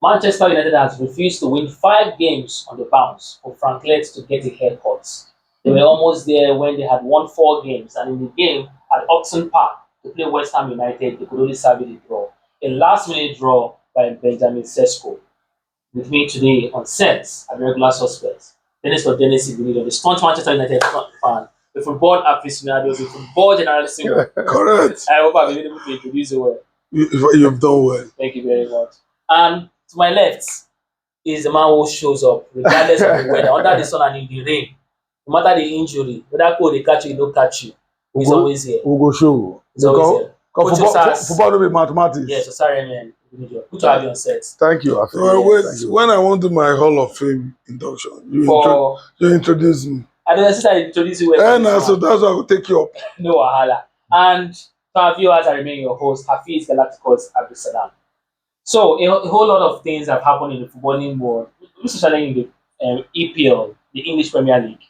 Manchester United has refused to win 5 games on the bounce for Frank Lampard to get a haircut. They were almost there when they had won 4 games, and in the game at Upton Park to play West Ham United, they could only salvage a draw. A last-minute draw by Benjamin Sesko. With me today on set at the regular suspects. Dennis for Dennis Igunido, the staunch Manchester United fan, the football aficionados, the football generalist. Correct. I hope I've been able to introduce you well. You've done well. Thank you very much. And to my left is the man who shows up regardless of the weather, under the sun and in the rain. No matter the injury, whether cold they catch you, don't catch you. He's always here. We'll go show. He's always here. Coach Football will be mathematics. Yes, so sorry, man. Good to have you on set. Thank you. When I want to do my Hall of Fame induction, you introduce me. I don't necessarily introduce you well. So that's why I will take you up. No wahala. And to our viewers, I remain your host, Hafiz Galacticos Abdulsalam. So a whole lot of things have happened in the footballing world, especially in the EPL, the English Premier League,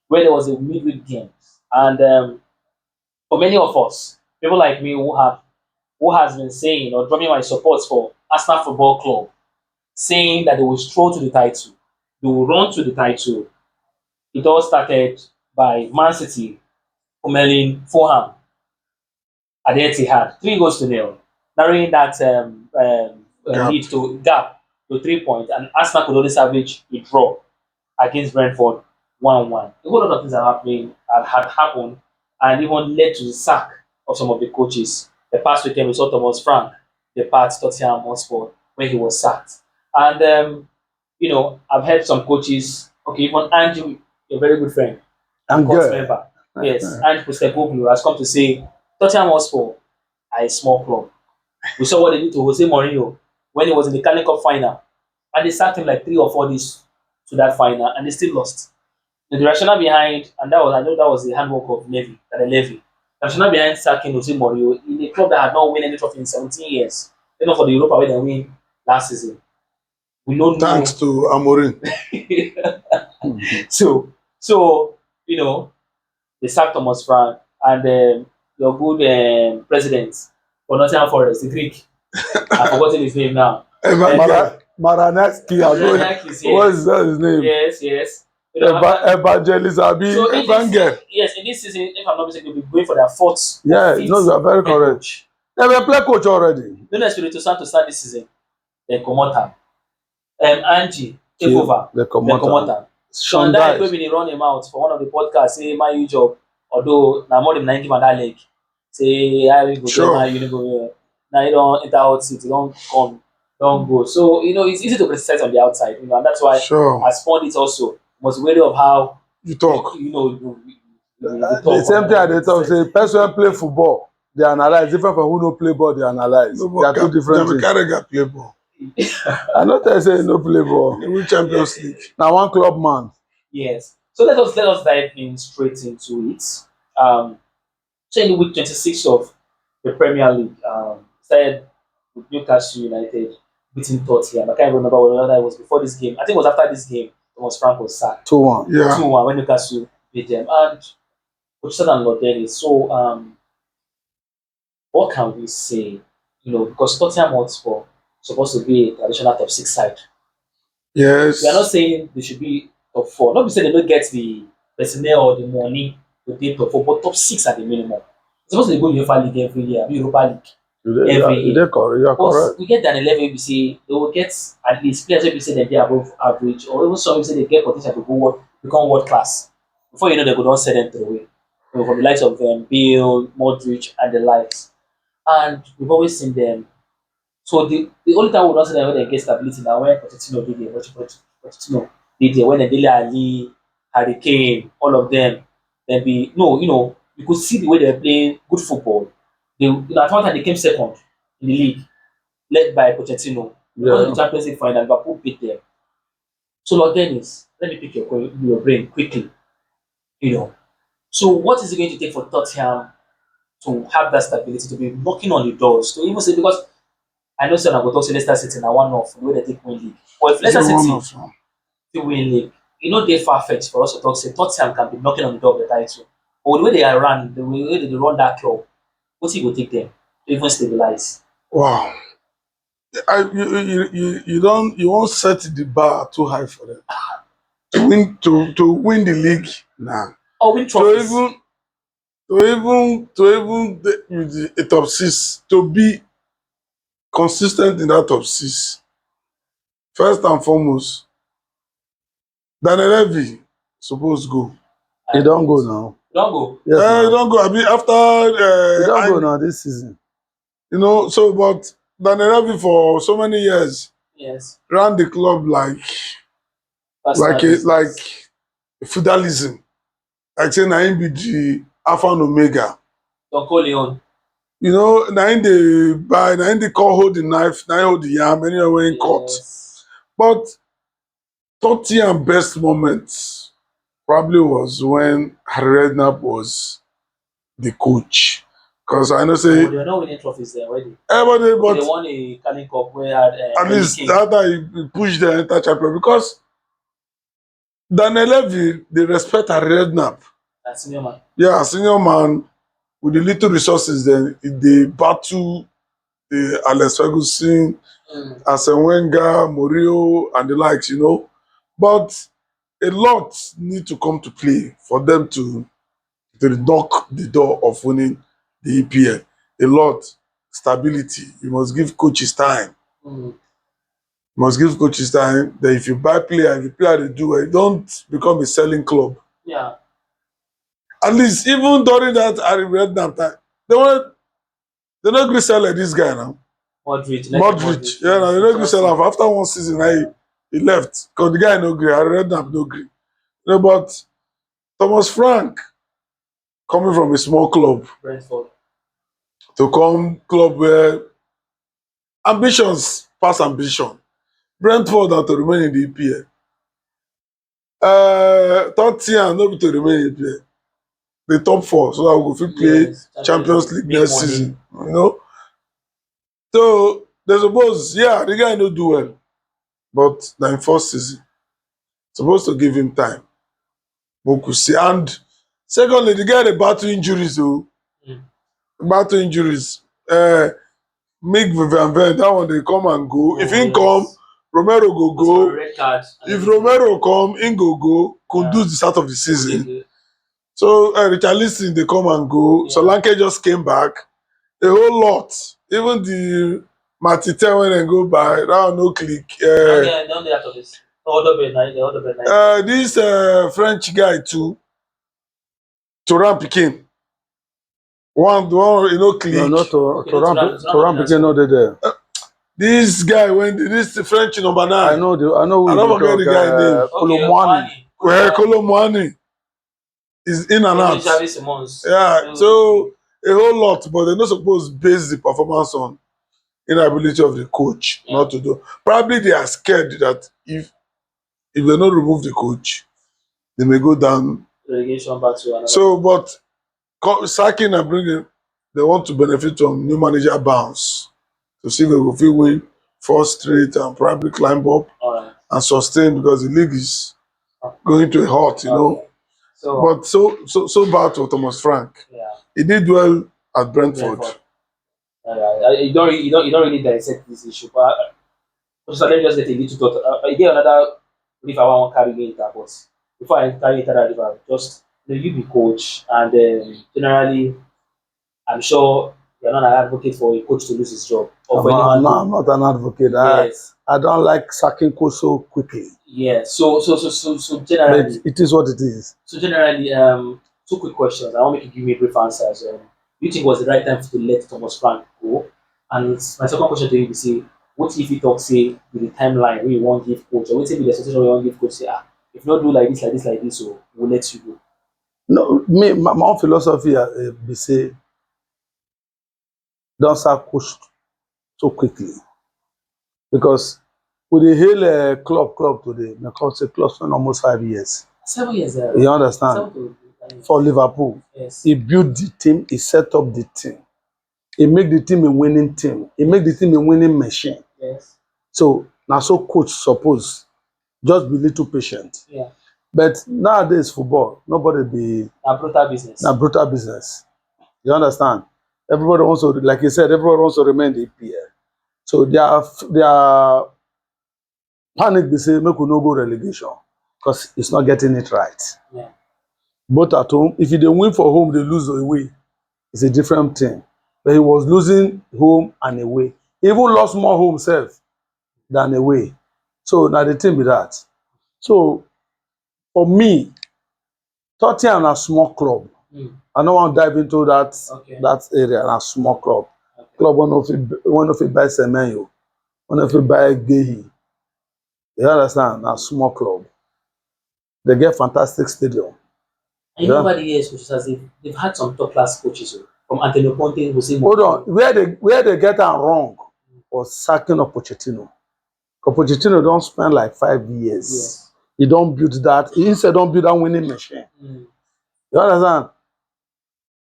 where there was a midweek game. And for many of us, people like me who has been saying or drumming my support for Arsenal Football Club, saying that they will stroll to the title, they will run to the title. It all started by Man City pummeling Fulham at the Etihad, 3-0, narrowing that lead to gap to 3 points, and Arsenal could only salvage a draw against Brentford 1-1. A whole lot of things had happened, and even led to the sack of some of the coaches. The past weekend we saw Thomas Frank depart Tottenham Hotspur when he was sacked. And I've heard some coaches, even Andrew, a very good friend, and court member, yes, and Postecoglou has come to say Tottenham Hotspur are a small club. We saw what they did to Jose Mourinho when he was in the Carling Cup final, and they sacked him like 3 or 4 days to that final, and they still lost. The rationale behind, and I know that was the handwork of Levy. The rationale behind sacking Jose Mourinho in a club that had not won any trophy in 17 years, even for the Europa where they win last season. We don't know. Thanks to Amorim. So they sacked Thomas Frank and your good president for Nottingham Forest, the Greek. I've forgotten his name now. Maranaki. What is that his name? Yes. Evangelist Abi Evangel. Yes, in this season, if I'm not mistaken, they'll be going for their 4th. Yeah, you are very correct. They were play coach already. Don't expect to start this season. They come out. Angie take over. They come out. Sean Dyche wey bin run him out for one of the podcasts say my you job, although na more than 90 man that leg. Say how you go you no go. Now you don't enter hot seat, you don't come, don't go. So it's easy to criticize on the outside, and that's why as pundits also must be wary of how you talk. The same thing they talk. Say person play football, they analyze different from who no play ball. They analyze. They are two different things. Play ball. I know they say no play ball. We Champions League. Now one club man. Yes. So let us dive in straight into it. So in week 26 of the Premier League, started with Newcastle United beating Tottenham. I can't remember whether it was before this game. I think it was after this game. Thomas Frank was sacked. 2-1. Yeah. 2-1 when Newcastle beat them. And Coach and Lord Dennis. So what can we say? Because Tottenham Hotspur supposed to be a traditional top 6 side. Yes. We are not saying they should be top 4. Not be saying they don't get the personnel or the money to be top 4, but top 6 at the minimum. It's supposed to go UEFA League every year, Europa League every year. You're correct. We get that 11 we say they will get at least players we say they be above average, or even some we say they get potential to become world class. Before you know they could not send them through away. From the likes of Bale, Modric, and the likes. And we've always seen them. So the only time we don't see them when they get stability now when Pochettino did there, Pochettino did there, when Dele Ali, Harry Kane, all of them, you could see the way they were playing good football. At one time they came second in the league, led by Pochettino. Because the Champions League final, Liverpool beat them. So Lord Dennis, let me pick your brain quickly. So what is it going to take for Tottenham to have that stability, to be knocking on the doors, to even say, because I know some will say Leicester City now one off the way they take win league. But if Leicester City win league, they're far-fetched for us to talk say Tottenham can be knocking on the door of the title. But the way they are run, the way they run that club, what's it will take them to even stabilize? Wow. you won't set the bar too high for them to win the league. Nah. Or win To trophies. even with the top six, to be consistent in that top six. First and foremost, Daniel Levy suppose go. He don't go now. Don't go. Yes, He now. don't go. I mean, after He don't go now this season. you know, so but Daniel Levy for so many years Yes. ran the club like Personal business. feudalism. Like say na him be the alpha and omega. Don Corleone. You know, na him dey buy, na him dey call hold the knife, na him hold the yam, anywhere wey him cut. Yes. But Tottenham best moment probably was when Harry Redknapp was the coach. Because I know Oh, say they were not winning trophies there already. everybody, Okay, they but won a Carling Cup where had at least that time he pushed the entire champion because Daniel Levy, they respect Harry Redknapp. That's senior man. Yeah, a senior man with the little resources, then they battle the Alex Ferguson, Arsene Wenger, Mourinho, and the likes, you know. But a lot need to come to play for them to knock the door of winning the EPL. A lot. Stability. You must give coaches time. Mm. You must give coaches time. Then if you buy player, if the player they do well, don't become a selling club. Yeah. At least even during that Harry Redknapp time, they not agree sell like this guy now. Modric. Yeah, no, they not agree sell him. After one season, he left. Because the guy no agree. Harry Redknapp no agree. You know, but Thomas Frank, coming from a small club Brentford. to come club where ambitions pass ambition. Brentford are to remain in the EPL. Tottenham no be to remain in the EPL. The top four, so that we go fit play Yes. Champions League Big next money. season. You know, so they suppose, yeah, the guy no do well, but na him first season. Supposed to give him time. We could see. And secondly, the guy dey battle injuries o. Mm. Battle injuries. Mick Van Ven, that one dey come and go. Oh, If him yes. come, Romero go Goes for a go. red card. And If everything. Romero come, him go go. Could do Yeah. the start of the season. Okay. So Richarlison dey come and go. Yeah. Solanke just came back. A whole lot. Even the Matite when they go by, that one no click. Don't they out of this? The other bed. This French guy too, Turan Pikin. One you know click. No, not to Okay, Turan Pikin no dey there. This guy this French number 9. I know who I you don't dey forget talk. the guy name. Okay, Kolomwani. Kolo Muani is in and out. Xavi Simons. Yeah, so a whole lot, but they're not supposed to base the performance on inability of the coach not to do. Probably they are scared that if they don't remove the coach, they may go down. Relegation back to another. So, but sacking and bringing, they want to benefit from new manager bounce to see if they will feel win 4 straight and probably climb up All right. and sustain because the league is going to a halt, you know. So, But so bad to Thomas Frank. yeah. He did well at Brentford. You don't really dissect this issue, but so let me just get a little thought. I get another river I want to carry later, but before I carry into that river, just you be coach, and generally, I'm sure you're not an advocate for a coach to lose his job or for anyone. I'm not an advocate. Yes. I don't like sacking coach so quickly. Yeah. So generally, But it is what it is. So generally, 2 quick questions. I want you to give me brief answers. Do you think it was the right time to let Thomas Frank go? And my second question to you is say, what if you talk say with the timeline where you want give coach, or what if the situation where you want give coach say, if you not do like this, so we'll let you go. No, my own philosophy be say, don't sack coach so quickly. Because with the whole club today, because the club spent almost 5 years. 7 years. You understand? For Liverpool, Yes. he built the team, he set up the team. He make the team a winning team. He make the team a winning machine. Yes. So now so coach suppose just be little patient. Yeah. But nowadays football, nobody be A brutal business. na brutal business. You understand? Everybody wants to, like you said, everybody wants to remain the EPL. So their panic they say make we no go relegation because it's not getting it right. Yeah. Both at home, if they win for home, they lose away. It's a different thing. But he was losing home and away. He even lost more home self than away. So now the thing with that. So for me, Tottenham na small club. I don't want to dive into that area. Na small club. Okay. Club one of it buy Semenyo, one of it buy Gehi. You understand? Na small club. They get fantastic stadium. And you know, over the years, coaches, as they've had some top class coaches from Antonio Conte, Jose Hold Mourinho. on, where they get am wrong was sacking of Pochettino. Because Pochettino don't spend like 5 years. Yes. He don't build that. He instead don't build that winning machine. You understand?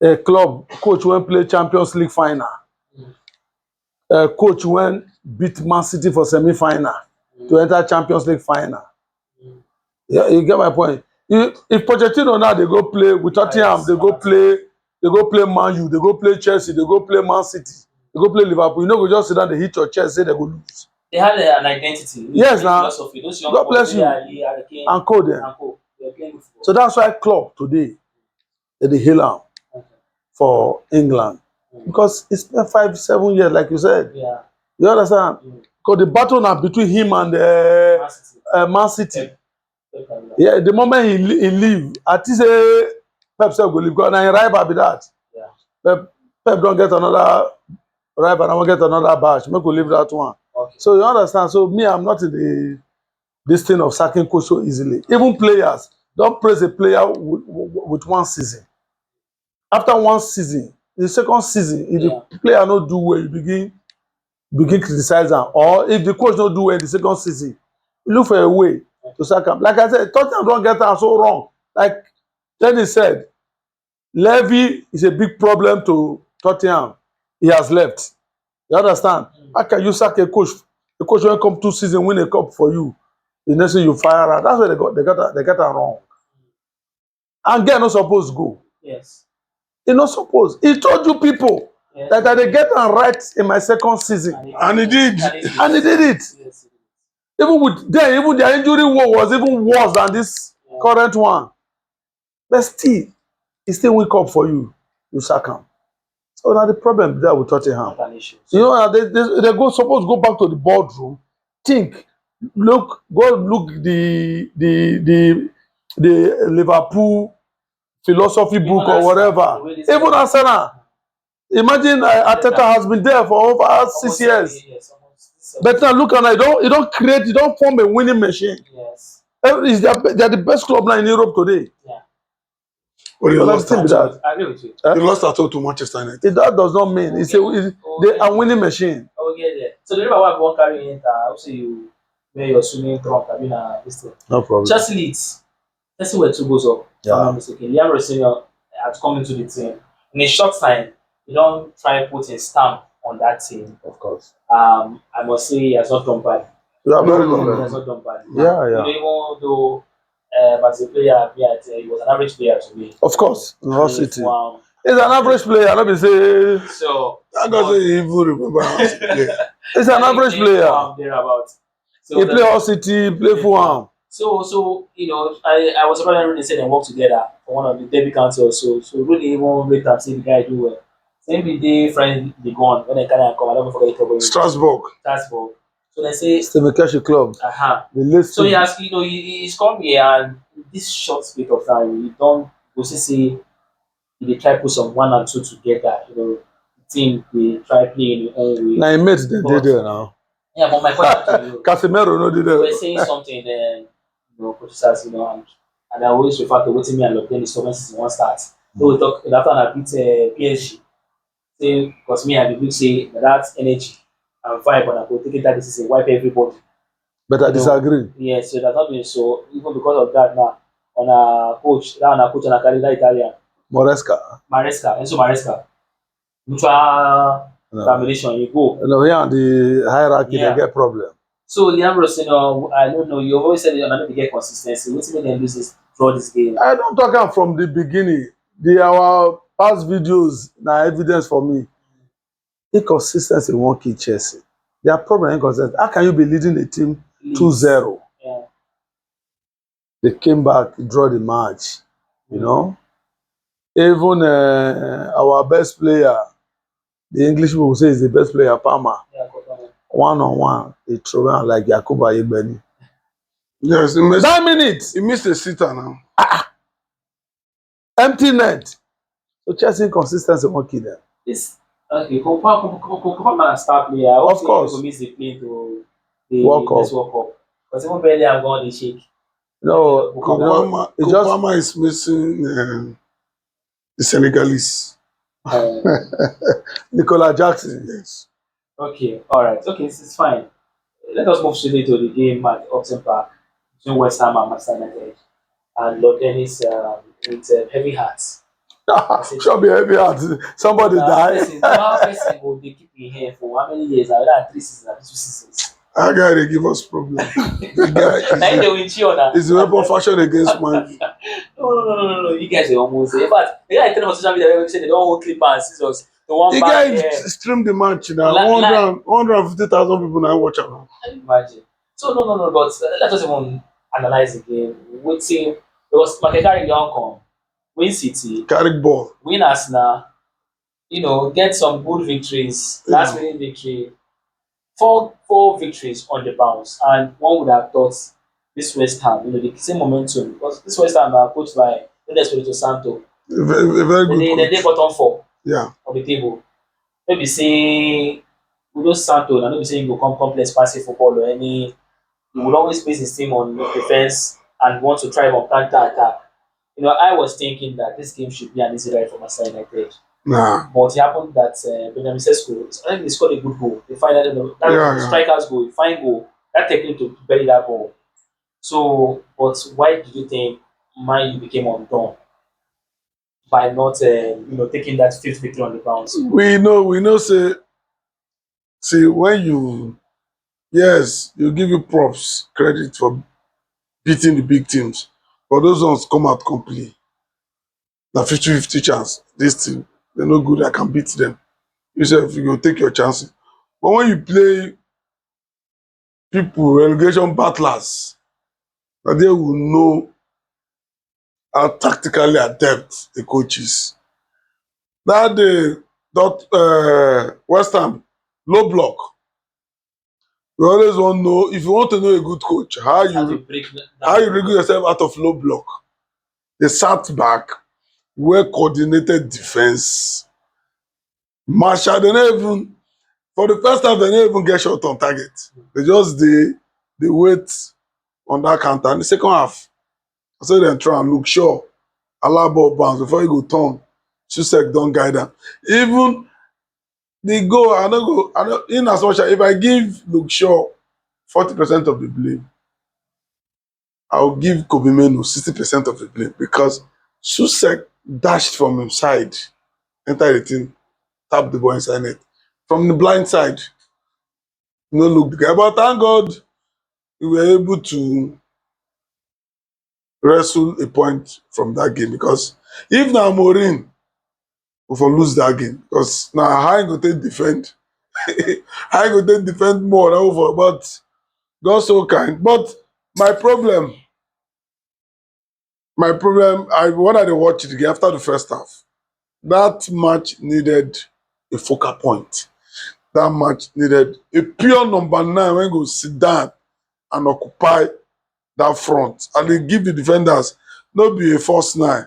A club coach when play Champions League final. A coach when beat Man City for semi-final to enter Champions League final. Yeah, you get my point. If Pochettino now they go play with Tottenham, they go play Man U, they go play Chelsea, they go play Man City, they go play Liverpool. You know, go just sit down, they hit your chest, say they go lose. They had an identity. Yes, now. Philosophy. Those young God bless you. And call them. They're playing good football. So that's why club today they hail am for England because he spent 5-7 years, like you said. Yeah. You understand? Because the battle now between him and Man City. Yeah, the moment he leave, I think say Pep say go leave. Because now he rival be that. Yeah. Pep don't get another rival, and I won't get another badge. Make we leave that one. Okay. So you understand? So me, I'm not in this thing of sacking coach so easily. Even players don't praise a player with 1 season. After 1 season, the second season, if the player not do well, you begin criticize am. Or if the coach not do well in the second season, you look for a way to sack am. Like I said, Tottenham don't get am so wrong. Like Denny said, Levy is a big problem to Tottenham. He has left. You understand? How can you sack a coach? The coach will come 2 seasons, win a cup for you. The next thing you fire out. That's where they got it wrong. And girl not supposed to go. Yes. He not supposed. He told you people that I dey get am right in my second season. And he did. And he did it. Yes. Even their injury war was even worse than this current one. But still, he still wake up for you. You sack am. So now the problem there with Tottenham. You know, they supposed to go back to the boardroom, think, go look the Liverpool philosophy book or whatever. Even Arsenal. Imagine Arteta has been there for over 6 years. But now look at it, you don't form a winning machine. Yes. They're the best club now in Europe today. Yeah. Well, they lost at home. I agree with you. They lost at home to Manchester United. That does not mean they are winning machine. Oh, yeah, yeah. So the reason why I won't carry in, I will say you where you're swimming drunk. I mean, this thing. No problem. Chelsea leads. Chelsea were 2 goals up. Yeah. I'm not mistaken. Liam Rossini had come into the team in a short time. You don't try and put a stamp on that team. Of course. I must say he has not done bad. Yeah, He has not done bad. Yeah. Even though as a player, he was an average player to me. Of course. Hull City. Wow. He's an average player. Let me say. So That doesn't even remember how to play. He's an average player. Thereabouts. So He play Hull City, play Fulham. So you know, I was surprised when they said they work together for one of the Derby County or so. So really even rate up, see the guy do well. Same with the friend they gone when they kind of come. I don't forget the Strasbourg. So they say Stephen Keshi club. So he has, you know, he's come here and in this short space of time, he don't go see they try put some 1 and 2 together. You know, the team they try playing their own way. Now he made them did there now. Yeah, but my question to you, Casemiro no did there. you were saying something then, you know, coaches, you know, and I always refer to waiting me and look then the summer season one starts. So we talk after I beat PSG. Say because me and the big say that energy and vibe and I go take it that this is a wipe everybody. But I disagree. Yes, so that's not been so even because of that now on a coach and a carry that Italian. Maresca. Enzo Maresca. Mutual termination, you go. No, here on the hierarchy they get problem. So Liam Rossino, I don't know, you've always said you're not to get consistency. What's make them lose this draw this game? I don't talk am from the beginning. Our past videos na evidence for me. Inconsistency won't kill Chelsea. Their problem inconsistent. How can you be leading the team Leeds. 2-0? Yeah. They came back, draw the match. You know, even our best player, the English people say is the best player, Palmer. Yeah, Kotoma. 1-on-1, they throw around like Yakuba Yegbeni. Yes, That minute, he missed a sitter now. empty net. So Chelsea inconsistency won't kill them. This okay. Kotoma a star player. I hope Of course. he will miss the play to the World next Cup. World Cup. Because even barely I'm going to shake. No, Kopama, it just Kopama is missing the Senegalese. Uh, Nicola Jackson. Yes. okay. All right. Okay. It's fine. Let us move straight to the game at Upton Park between West Ham and Manchester United. And Lord Dennis with heavy hearts. Sure be heavy heart. Somebody die. Now, person will they keep in here for how many years? I read 3 seasons and 2 seasons. That guy, they give us problem. The guy Now they will cheer on is a weapon fashion against man. No. You guys are almost there. But the guy telling on social media say they don't hold clip and scissors. The one The back guy here. streamed the match now. Like- 150,000 people now watch it. Can you imagine? So no. But let us even analyze the game. Waiting because Makekari don't come. Win City, Carrick ball. win Arsenal. Get some good victories. Last minute victory. Four victories on the bounce, and one would have thought this West Ham, the same momentum, because this West Ham are coached by Espirito Santo. A very good They coach. bottom 4 Yeah. on the table. Maybe say Udo Santo, and maybe say you go come complex passive football or any. He would always base his team on defense and want to try on counter attack. I was thinking that this game should be an easy ride for Manchester United. Nah. But it happened that Benjamin Sesko, I think he scored a good goal. They find that Yeah. striker's goal, fine goal. That technique to bury that ball. So, but why do you think Man U became undone by not, taking that fifth victory on the bounce? We know, see, when yes, you give you props, credit for beating the big teams. But those ones come out complete. The 50-50 chance. This team, they're no good, I can beat them. You say if you go take your chances. But when you play people, relegation battlers, that they will know how tactically adept the coach is. That day, West Ham, low block. We always want to know, if you want to know a good coach, how you wriggle yourself out of low block. They sat back, well coordinated defense. Marshall, for the first time, they don't even get shot on target. They wait on that counter. In the second half, I saw them try and look sure. Allow ball bounce before you go turn. Susek don't guide them. Even the goal, in as much as if I give Luke Shaw 40% of the blame, I'll give Kobe Menu 60% of the blame because Susek dashed from his side, enter the team, tap the ball inside net. From the blind side, look the guy. But thank God we were able to wrestle a point from that game because if now Morin we for lose that game because now how you go take defend how you go take defend more over but God so kind. But my problem I when I dey watch it again after the first half, that match needed a focal point. That match needed a pure number 9 when go sit down and occupy that front and they give the defenders no be a false 9.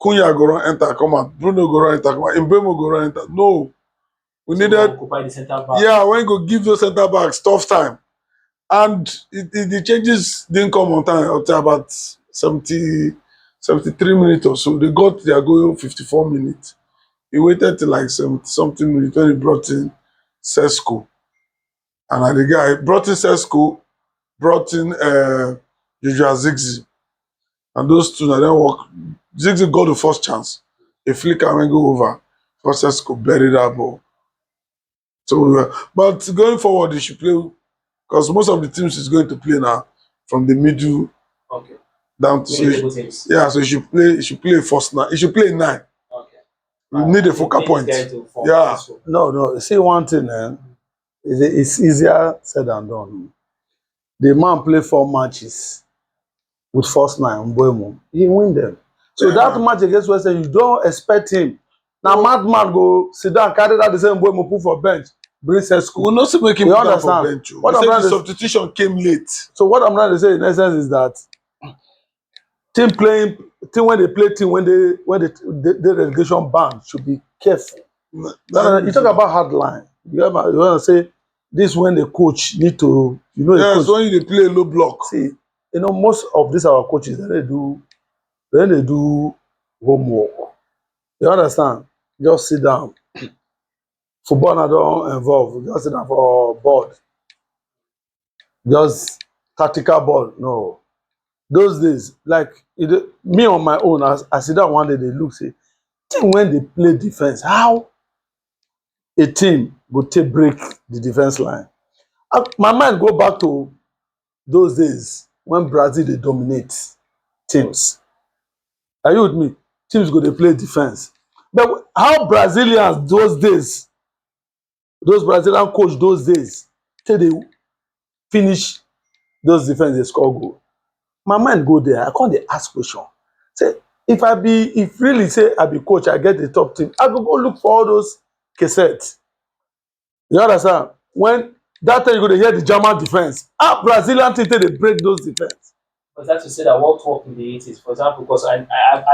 Cunha go run enter come out, Bruno go run enter come out, Mbemo go run enter. No, we needed Occupy the center back. yeah when go give those center backs tough time. And the changes didn't come on time until about 73 minutes or so. They got their goal 54 minutes. He waited till like 70 something minutes when he brought in Sesko. And the guy brought in Sesko, brought in Joshua Zigzi. And those two now then work. Zigzi got the first chance. A flicker went go over. For Sesko buried that ball. So, but going forward, he should play because most of the teams is going to play now from the middle Okay. down to Table teams. yeah. So he should play first 9. He should play 9. Okay. We need a focal point. Yeah. No. See one thing, It's easier said than done. The man play 4 matches with first nine, Mboemo. He win them. So that match against West Ham, you don't expect him. Now, madman go sit down, carry that the same Mboemo, put for bench, bring Sesko. We not see make him You put down understand? for bench. What We I'm say trying the to- substitution came late. So what I'm trying to say in essence is that team when they play team when the relegation ban should be careful. You talk about hard line. You want to say this when the coach need to, the Yes, coach. when you dey play low block. See, most of these our coaches they do homework. You understand? Just sit down. Football not don't involve. Just sit down for board. Just tactical ball. No. Those days, like me on my own, I sit down one day, they look, say, team when they play defense, how a team go take break the defense line. My mind go back to those days when Brazil they dominate teams. Are you with me? Teams go they play defense. But how Brazilians those days, those Brazilian coach those days, till they finish those defense, they score goal. My mind go there. I can't dey ask question. Say, if really say I be coach, I get the top team, I go look for all those cassettes. You understand? When that time you go to hear the German defense, how Brazilian team take dey break those defense. But that's to say that what worked in the 80s, for example, because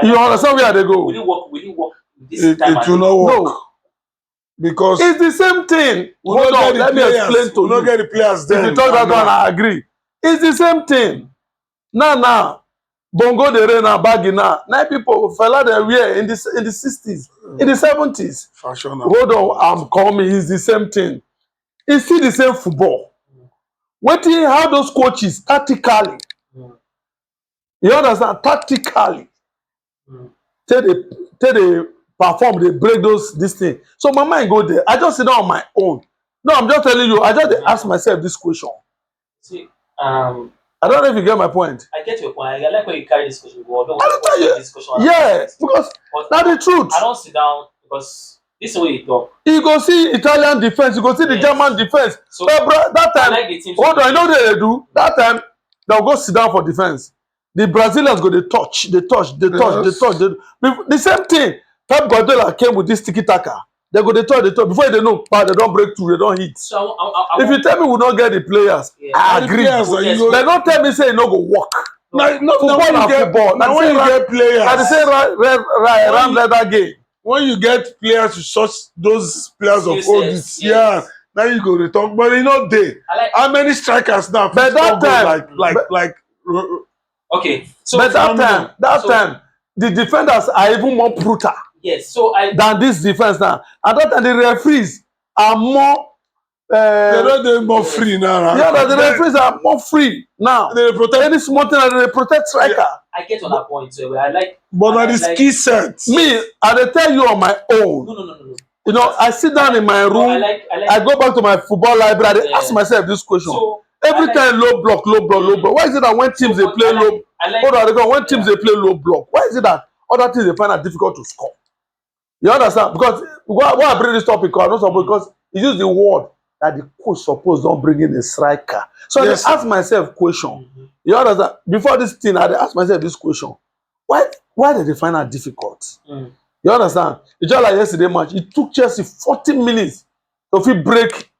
You understand where they go? Will it work this It time? will not work. No, Because it's the same thing. we Hold don't on, get let the me players. explain to We don't you. get the players If then. you talk that one, I agree. It's the same thing. Now, Bongo de Re na Bagi now. Nine people fella they wear in the 60s, in the 70s. Fashion. Hold on, I'm coming. It's the same thing. It's still the same football. Waiting how those coaches tactically, you understand, tactically, till they perform, they break this thing. So my mind go there. I just sit down on my own. No, I'm just telling you. I just dey ask myself this question. See, I don't know if you get my point. I get your point. I like when you carry this question. But I don't tell you. discussion. Yeah, because But that's the truth. I don't sit down because this is the way you talk. You go see Italian defense, you go see the Yes. German defense. So But bro, that I time, like the team. hold on, you know what they do? That time, they'll go sit down for defense. The Brazilians go, they touch. The same thing. Pep Guardiola came with this tiki-taka. They go, they touch. Before they know, they don't break through, they don't hit. So If you tell me we don't get the players, Yeah. I The agree. players are you They don't tell me say it no go work. Now Football when na you get football. now when you get players. At the same round leather game. When you get players to such those players of Yes, all yes, this, yes. yeah, now you go to talk. But you know they I like. how many strikers now? fit But that score goal time- like Okay. So But that phenomenal. time, the defenders are even more brutal yes. So than this defense now. And that time, the referees are more. they don't dey more free now. Yeah, the referees are more free now. They protect, Any small thing, they protect striker. I get on that point. So I like. but I na the like- skill set. Me, I dey tell you on my own. No. You know, I sit down in my No, room. I like. I go back to my football library. I dey Yeah. ask myself this question. So Every I like- time low block. Why is it that when teams so they what play I like- low? I like. Hold on, they go. When teams Yeah. they play low block, why is it that other teams they find it difficult to score? You understand? Because why I bring this topic? I don't suppose because he use the word that the coach suppose don't bring in a striker. So Yes, I dey ask myself question. Mhm. You understand? Before this thing, I dey ask myself this question: Why did they find it difficult? Mm. You understand? It's just like yesterday match. It took Chelsea 40 minutes to fit break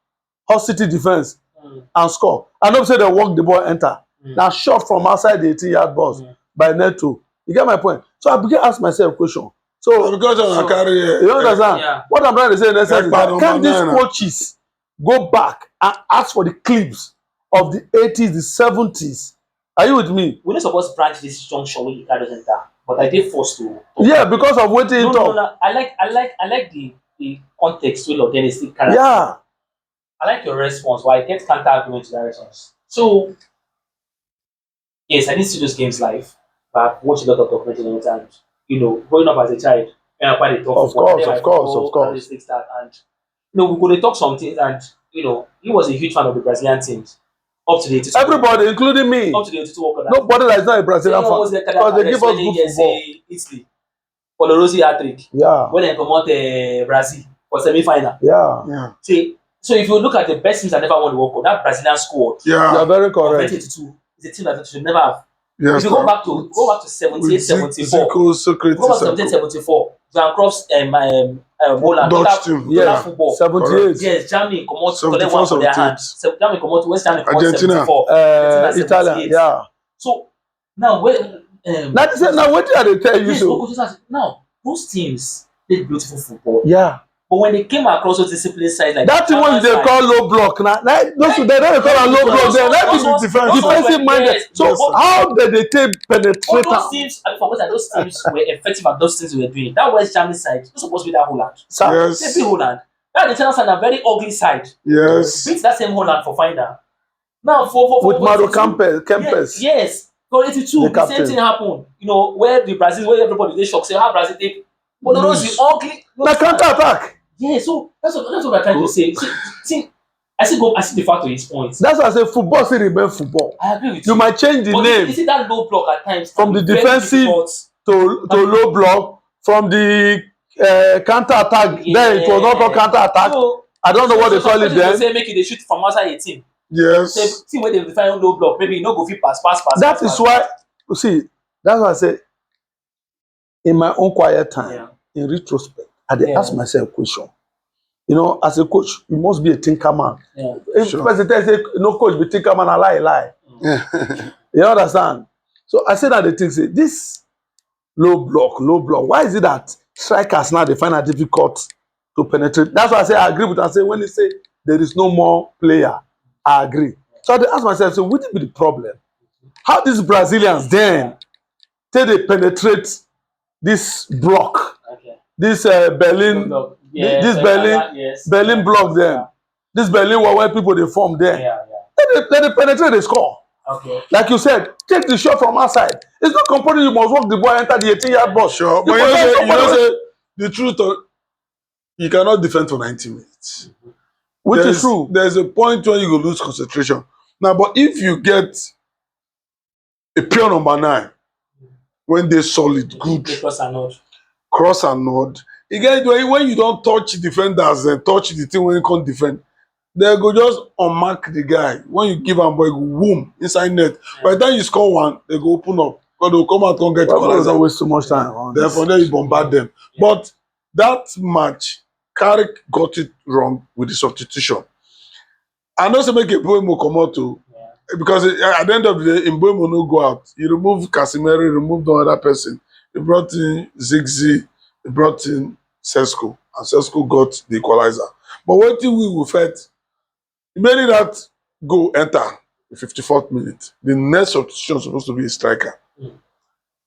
Hull City defense Mm. and score. I know say they walk the ball enter. Mm. Now shot from outside the 18-yard box by Neto. You get my point? So I begin ask myself question. So because of So- carry. you understand? Yeah. What I'm trying to say in essence is that Ekpa can these number 9. coaches go back and ask for the clips of the 80s, the 70s? Are you with me? We're not supposed to branch this junction when you carry enter, but I did forced to. Yeah, because of waiting talk. No. I like the context will of still carry. Yeah. I like your response, but I get counter argument to that response. So yes, I didn't see those games live, but I've watched a lot of documentaries and growing up as a child, I quite a tough Of football. course, Then I of course, football, of course. and this, this, that, and we could talk some things, and he was a huge fan of the Brazilian teams up to the 82. Everybody, including me. Up to the 82 World Cup. Nobody that is not a Brazilian fan. Because they give us good football. Italy, Polorosi hat trick. Yeah. When they come out Brazil for semi-final. Yeah. Yeah. See, So if you look at the best teams that never won the World Cup, that Brazilian squad You are Yeah. very of correct. 1982 is a team that should never have. Yes. If you go back to 78, 74, Zico, go back Socrates, to 1774, Johan Cruyff's Holland, Dutch team. total Yes, football. 78. Yes, Germany come out, collect 74, one for their 78. hand. Germany come out, West Germany come out Argentina. 74. Argentina Italian, 78. yeah. So now when Now they say, now what did they tell you yes, so? now those teams played beautiful football. Yeah. But when they came across those discipline sides like That thing what they German call low block now. Those they don't call it low block there. Let me be defensive minded. Yes, So but how did they take all penetrate? those teams, I forgot that those teams were effective at those things we were doing. That West Germany side was supposed to be that Holland. Sir, They Yes. beat Holland. That the Italian side, a very ugly side. Yes. Beat that same Holland for final. Now for with Mario 82, Kempes. Yes. For 82, The the same captain. thing happened. You know, where the Brazil, where everybody they shock, say how Brazil take. But those Lose. the ugly. Now counter attack. Yeah, so that's what I'm trying to say. See, I see the fact to his point. That's why I say football still remain football. I agree with You you. might change the But name you see that low block at times from can the be very defensive difficult. to low block, from the counter attack. Then it was not called counter attack. So, I don't know what they call it some people then. say make it they shoot from outside 18. Yes. Say team where they define low block, maybe you no go fit pass. That is why, you see, that's why I say, in my own quiet time, Yeah. in retrospect, I dey Yeah. ask myself a question. You know, as a coach, you must be a thinker man. Yeah. If Sure. president say no coach be thinker man, I lie. You understand? So I say that the thing say this low block. Why is it that strikers now they find it difficult to penetrate? That's why I say I agree with. I say when they say there is no more player, I agree. So I dey ask myself, so what would be the problem? How these Brazilians then take they penetrate this block, Okay. this Berlin, Low block. this yes. Berlin block then, this Berlin wall where people they form there. Yeah. Let they penetrate the score. Okay. Like you said, take the shot from outside. It's not compulsory you must walk the ball enter the 18-yard box. Sure. But you know say the truth you cannot defend for 90 minutes. Which is true. There's a point where you go lose concentration. Now, but if you get a pure number 9, when they solid, good, cross and nod. Again, when you don't touch defenders and touch the thing when you can't defend, they go just unmark the guy. When you give them boy, go boom inside net. Yeah. By the time you score one, they go open up. But they'll come out and get Well, don't waste too much time. therefore, then you bombard them. Yeah. But that match, Carrick got it wrong with the substitution. I know say make Mbeumo come out too, because at the end of the day, Mbeumo no go out. He removed Casemiro, he removed the other person. He brought in Ziggy, he brought in Sesko, and Sesko got the equalizer. But what we will felt, immediately that goal enter the 54th minute. The next substitution is supposed to be a striker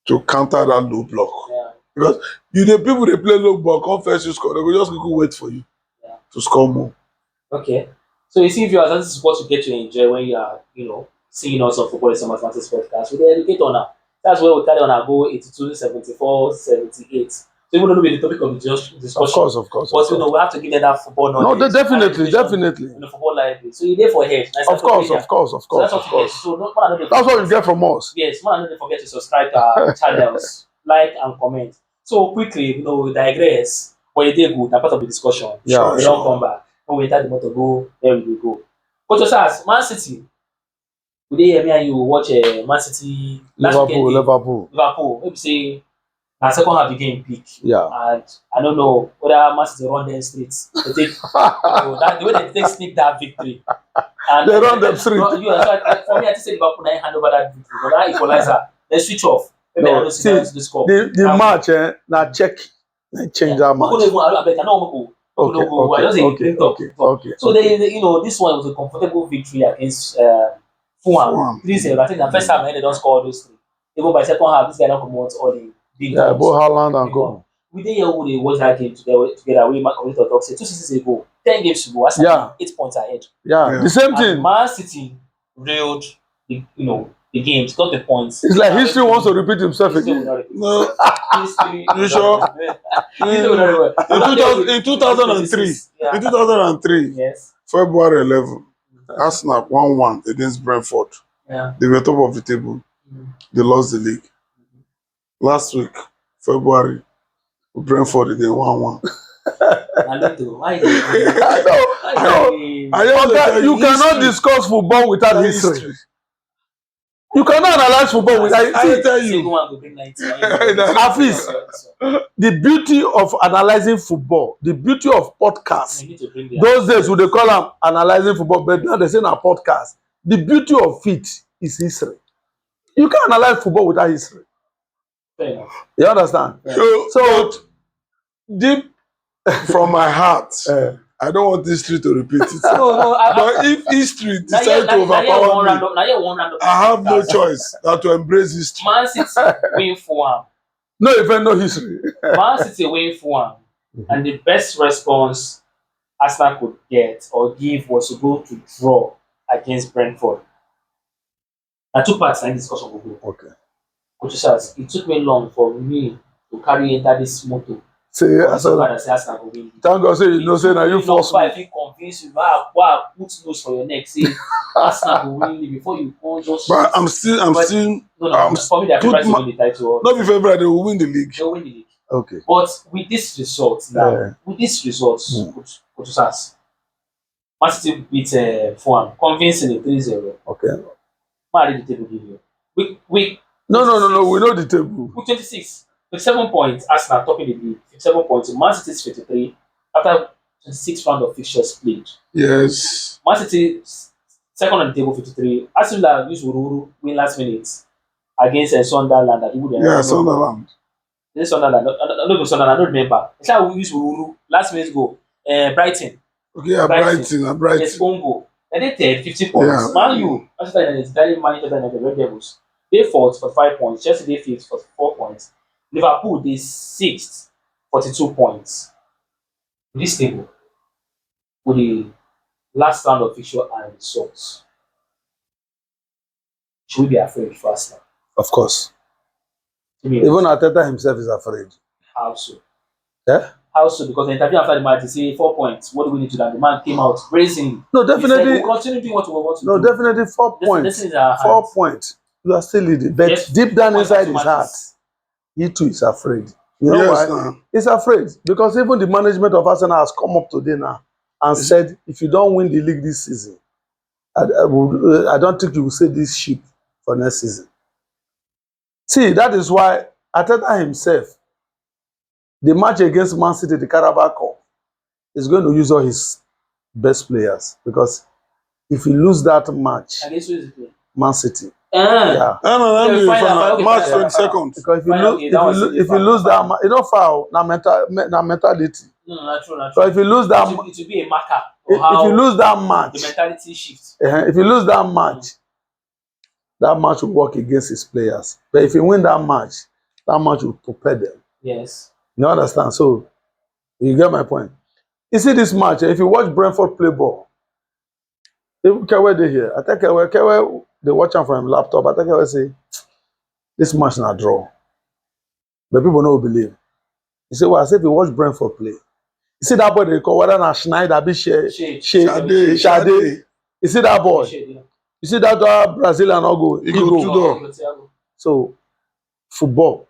to counter that low block. Yeah. Because the people they play low block, come first you score, they will just go wait for you to score more. Okay. So you see, viewers, this is what you get to enjoy when you are, seeing us on Football is a Mathematics podcast. We educate on now. That's where we carry on our goal 82, 74, 78. So even though we the topic of the discussion. Of course. But we have to give them that football knowledge. No, definitely. In the football library. So you're there for head. Of course. So that's what you get. So That's what you get from us. Yes, man, don't forget to subscribe to our channels, like and comment. So quickly, we digress. But it did good. That's part of the discussion. Yeah, We don't come back. When we enter the motor go, there we go. Coach Osas, Man City. Today, me and you watch Man City. Liverpool. Maybe say, na second half the game peak. Yeah. And I don't know whether Man City run them streets. They take the way they take sneak that victory. And They run them straight. For me, I just say Liverpool now hand over that victory. But that equalizer, they switch off. Maybe I don't see the score. The match, now check, change that match. Okay. So this one was a comfortable victory against Fulham. 3-0. I think the first time they don't score all those three. Even by second half, this guy don't come out all the big both goals. Haaland and go. We did hear who they watch that game together. We commentator talk say 2 seasons ago, 10 games to go. Arsenal 8 points ahead. Yeah, the same thing. And Man City reeled the games, got the points. It's like history wants to repeat himself again. No, History. you sure? In 2003, Yeah. in 2003, Yes. February 11, Arsenal 1-1 against Brentford. Yeah. They were top of the table. They lost the league. Last week, February, Brentford again 1-1. I don't know. Why they I know. I just Oga, tell you cannot history. discuss football without That history. You cannot analyze football without. I tell single you. one go bring 90. Hafiz, the beauty of analyzing football, the beauty of podcasts. You need to bring the Those days, we dey call them analyzing football, but now they say na podcast. The beauty of it is history. You can't analyze football without history. fair enough. You understand? So, but deep from my heart, I don't want history to repeat itself. No, But if history decides to overpower me, I have no choice than to embrace history. Man City win 4-1. No event, no history. Man City win 4-1. And the best response Arsenal could get or give was to go to draw against Brentford. Now, two parts in discussion will go. Okay. Coach Charles, it took me long for me to carry enter this motto. Say, So bad as Arsenal will win. thank God, say you know, say now you force me. If you convince you, put nose for your neck, say Arsenal will win before you go just. But I'm still, No, for me, they're put favourite to my- win the title. not be favorite, they will win the league. They'll win the league. Okay. But with this result now, Coach Charles, Man City beat Fulham convincingly 3-0. Okay. Man, read the table give you. Week No. We know the table. Week 26, 57 points. Arsenal topping the league. 57 points. Man City is 53 after 26 round of fixtures played. Yes. Man City second on the table 53. Aston Villa used Ururu win last minute against Sunderland. Yeah, Sunderland. Sunderland. I don't remember. It's how we used Ururu last minute goal. Brighton. Okay, yeah, Brighton. Yes, Congo. And they take 50 points. Yeah. Man U, Manchester United, Italy, Manchester United, Red Devils. They fourth for 5 points. Chelsea, they fifth for 4 points. Liverpool, they sixth, 42 points. This table, with the last round of fixture and results, should we be afraid for Arsenal? Of course. To me, Even Arteta himself is afraid. how so? Yeah? How so? Because the interview after the match, he say 4 points. What do we need to do? And the man came out praising. No, He said, definitely. we'll continue doing what we want to No, do. definitely 4 This points. is our 4 hands. points. You are still leading. But Yes, deep down points inside after his heart, matches. he too is afraid. You know Yes, why? now. He's afraid. Because even the management of Arsenal has come up today now and said, if you don't win the league this season, I don't think you will save this ship for next season. See, that is why Arteta himself, the match against Man City, the Carabao Cup, is going to use all his best players. Because if he lose that match, Against who is it? Man City, Ah. yeah. No, Okay, March fine. 22nd. Because if you Fine, lose, okay, that was it. if you lose that, you know, foul, na mentality. No, not true. So if you lose that, It will be a marker if of how you lose that the match, mentality shifts. if you lose that match will work against his players. But if you win that match will prepare them. Yes. You understand? So you get my point. You see this match, if you watch Brentford play ball, if Kewe dey here, I think Kewe they watch am from laptop. I think Kewe say this match na draw. But people no believe. You say, well, I say if you watch Brentford play, you see that boy they call whether na Schneider, be Shade. Shade. You see that boy? You see that Brazilian Ogo? He go Tudor. So, football.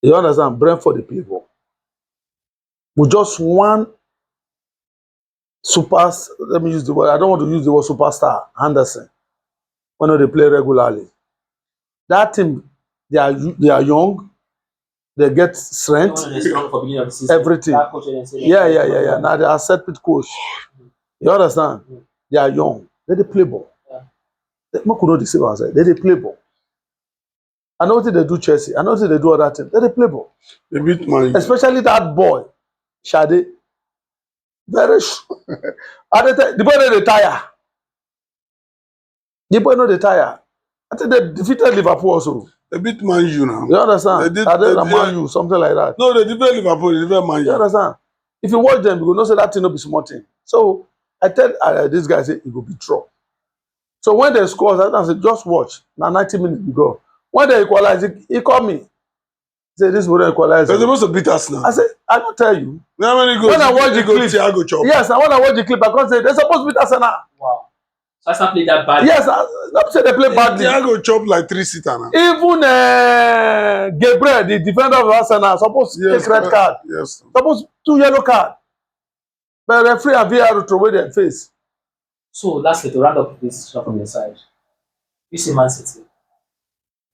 You understand? Brentford, they play ball. With just one let me use the word, I don't want to use the word superstar, Henderson, when they play regularly. That team, they are young, they get strength, everything. Yeah. Now they are set pit coach. You understand? They are young. They play ball. They could deceive ourselves. They play ball. I know what they do Chelsea. I know what they do other teams. They play ball. They beat Man. Especially that boy, Shade. Very sure. The boy no dey tire. The boy no dey tire. I think they defeated Liverpool also. They beat Man U now. You understand? They did. Man U, something like that. No, they defeated Liverpool. They defeated Man U. You understand? If you watch them, you go know say that thing no be small thing. So I tell this guy say it go be draw. So when they score, I say just watch. Now 90 minutes we go. When they equalize, he call me. He say this will equalize. They're supposed to beat us now. I say I don't tell you. How many goals? When I watch the clip, Thiago chop. yes, and when I watch the clip, I can say they're supposed to beat Arsenal. Wow. So Arsenal played that bad. Yes, not say they play badly. Thiago chop like 3-sitter now. Even Gabriel, the defender of Arsenal, supposed to take red card. Yes. Supposed 2 yellow card. But referee and VAR throw away their face. So lastly, to round up this discussion from your side, you see Man City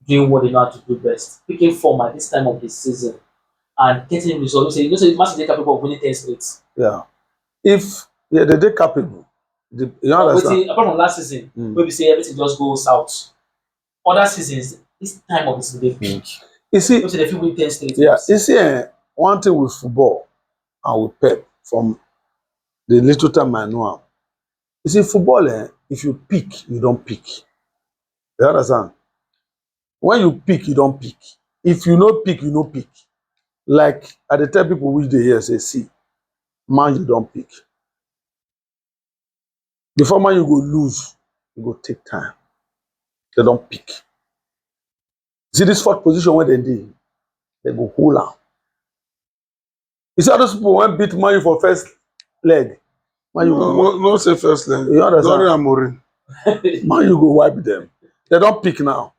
doing what they know how to do best, picking form at this time of the season and getting results. You say Man City are capable of winning 10 straight. Yeah. If they're capable. You understand? Apart from last season, where we say everything just goes south. Other seasons, this time of the season, they peak. You see, they feel win 10 straight. yeah, you see, one thing with football and with Pep from the little time I know him. You see, football, if you pick, you don't pick. You understand? When you pick, you don't pick. If you no pick, you no pick. Like I dey tell people which they hear say, see, man, you don't pick. Before man, you go lose, you go take time. They don't pick. See this fourth position where they go hold am. You see how those people when beat Man U for first leg, Man U No say first leg. You understand? Dorian Amorim. Man U go wipe them. They don't pick now.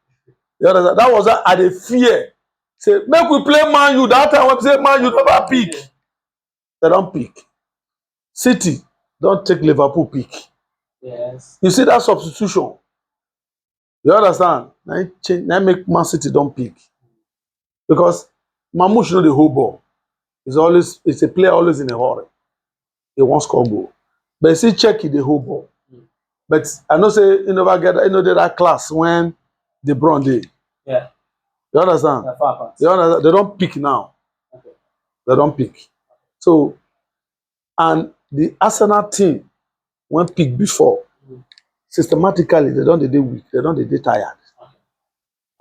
You understand? That was I dey fear. Say make we play Man U. That time when we say Man U never pick. They don't pick. City don't take Liverpool pick. Yes. You see that substitution? You understand? Now make Man City don't pick. Because Mamouche know the whole ball. It's a player always in a hurry. He won't score goal. But see check the whole ball. But I know say you never get that class when the Brown day. Yeah. You understand? You understand? They don't pick now. Okay. They don't pick. So and the Arsenal team when pick before, systematically they don't dey weak, they don't dey tired.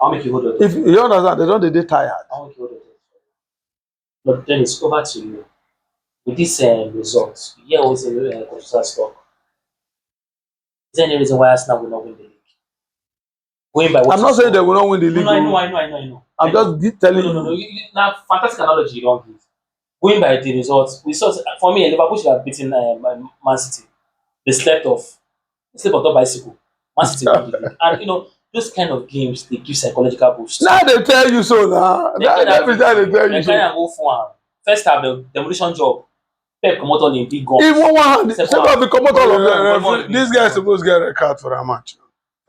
I'll make you hold on. If you understand, they don't dey tired. I'll make you hold on. But then it's over to you. With this results, yeah, always a controversial stock. Is there any reason why Arsenal will not win the league? Going by what I'm not saying they will not win the league. No, I know. I'm just telling you. No. Now, fantastic analogy you don't give. Going by the results, we saw for me, Liverpool should have beaten Man City. They slept off. They slept on top bicycle. Man City won the league. And those kind of games they give psychological boost. Now they tell you so now. Every time they tell you so. Go for first half the demolition job. Pep come out in big guns. Even one hand, second half, come out all of them. This guy is supposed to get a card for that match.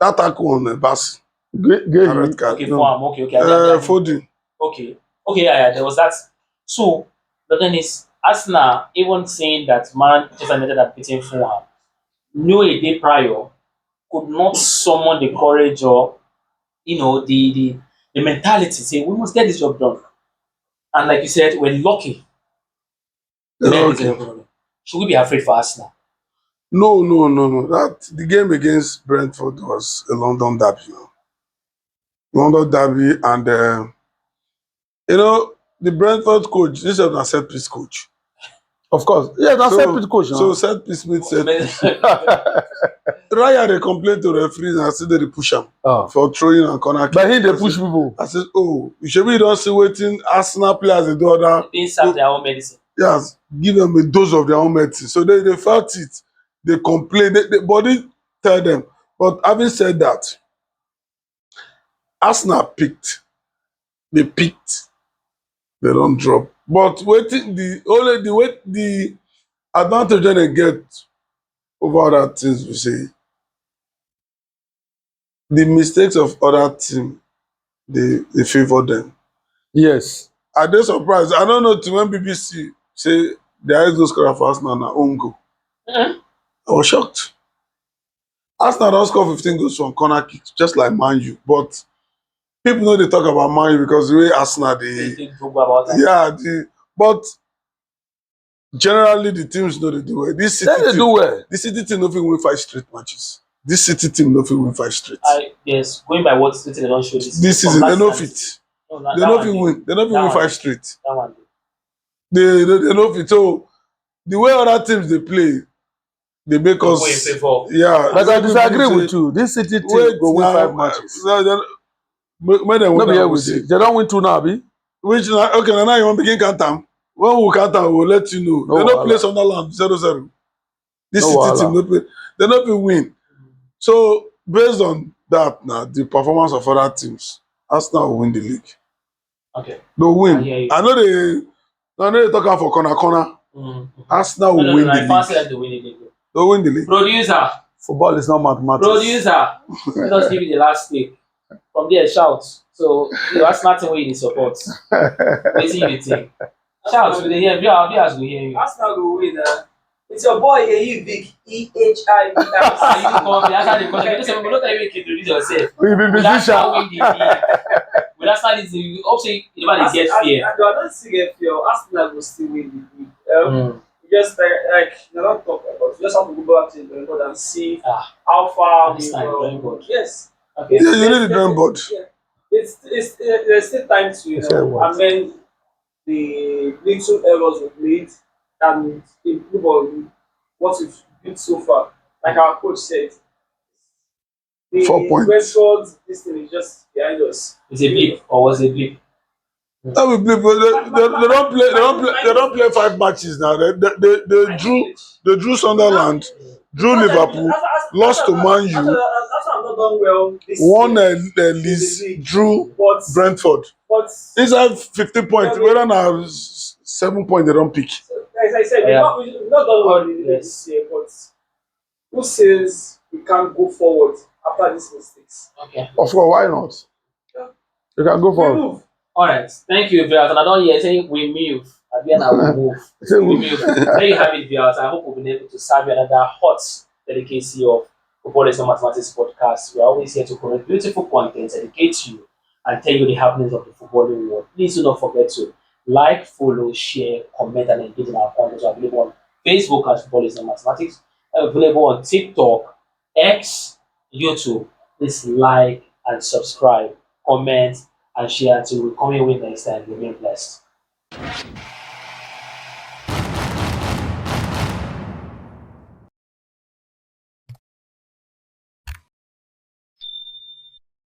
That tackle on the bus. Red card. Okay, no. Okay. Foden. Okay, yeah, there was that. So, but then it's Arsenal even saying that Manchester United are beating Fulham. No a day prior could not summon the courage or the mentality. Say we must get this job done. And like you said, we're lucky. Okay. Should we be afraid for Arsenal? No. That the game against Brentford was a London derby. London derby, and the Brentford coach. This is a set piece coach. Of course, yeah, that's set piece coach. So set piece means set piece. Raya they complain to referees and I say they push him for throwing and corner kick. But he they push people. I said, oh, you should be don't see waiting Arsenal players they do other. They serve their own medicine. Yes, give them a dose of their own medicine. So they felt it. They complain. The body tell them. But having said that, Arsenal picked. They picked. They don't drop. But waiting the advantage that they get over other teams, we say the mistakes of other teams, they favor them. Yes. Are they surprised? I don't know to when BBC say the highest goal scorer for Arsenal na own goal. I was shocked. Arsenal don't score 15 goals from corner kicks, just like Man U. But people know they talk about Man U because the way Arsenal but generally the teams know they do well. This City team no fit win 5 straight matches. This City team no fit win 5 straight. Yes, going by what City they don't show this season, they no fit. They no fit win. They no fit win 5 straight. That one. They no fit. So the way other teams they play, they make us. Yeah. But I disagree with you. This City team go win 5 matches. No be here with you. They don't win 2 now, be? Which okay, now you want begin count them. When we count them, we'll let you know. They no play Sunderland 0-0. This City team no play. They no fit win. So based on that now, the performance of other teams, Arsenal will win the league. Okay. They'll I win. hear you. I know they talk for corner. Mm-hmm. Arsenal No, will no, win no. the I fancy league. them to win the league. They'll win the league. Producer, Football is not mathematics. producer. Let us give you the last take. From there, shout. So you ask Martin where you support. Waiting you dey think. Shout. We dey hear. Viewers will hear you. Arsenal go win. It's your boy Ehi Vic EHIVIC. Are you come? Answer the question. You know, don't tell me to introduce yourself. We be Will Arsenal musician. win the league? Will Arsenal win the league? Hope say you never dey get fear. I don't see get fear. Arsenal will still win the league. Mm. Just like you don't talk about. You just have to go back to the drawing board and see Ah, how far this we time drawing board. Yes. Okay. Yeah, you need the drawing board. Yeah. It's there's still time to Say what? amend the little errors we've made and improve on what we've built so far. Like our coach said, the 4 points. Brentford this thing is just behind us. It's a blip or was a blip? That will play, but they don't play. They don't play 5 matches now. They drew Sunderland, drew Liverpool, lost to Man U, After I'm not done well this won year, Leeds, drew but Brentford. but Inside 15 points, whether now 7 points they don't pick. as I said, Yeah. we've not done well in this year, but who says we can't go forward after these mistakes? Okay. Of course, why not? Yeah. You can go We for it. move. All right. Thank you, viewers. And I don't hear saying we move. At the end, I will move. Say We we- move. There you have it, viewers. I hope we've been able to serve you another hot delicacy of Football is Not Mathematics podcast. We are always here to create beautiful content, educate you, and tell you the happenings of the footballing world. Please do not forget to like, follow, share, comment, and engage in our content. We're available on Facebook as Football is Not Mathematics, available on TikTok, X, YouTube. Please like and subscribe, comment, and share until we come here with next time. Remain blessed.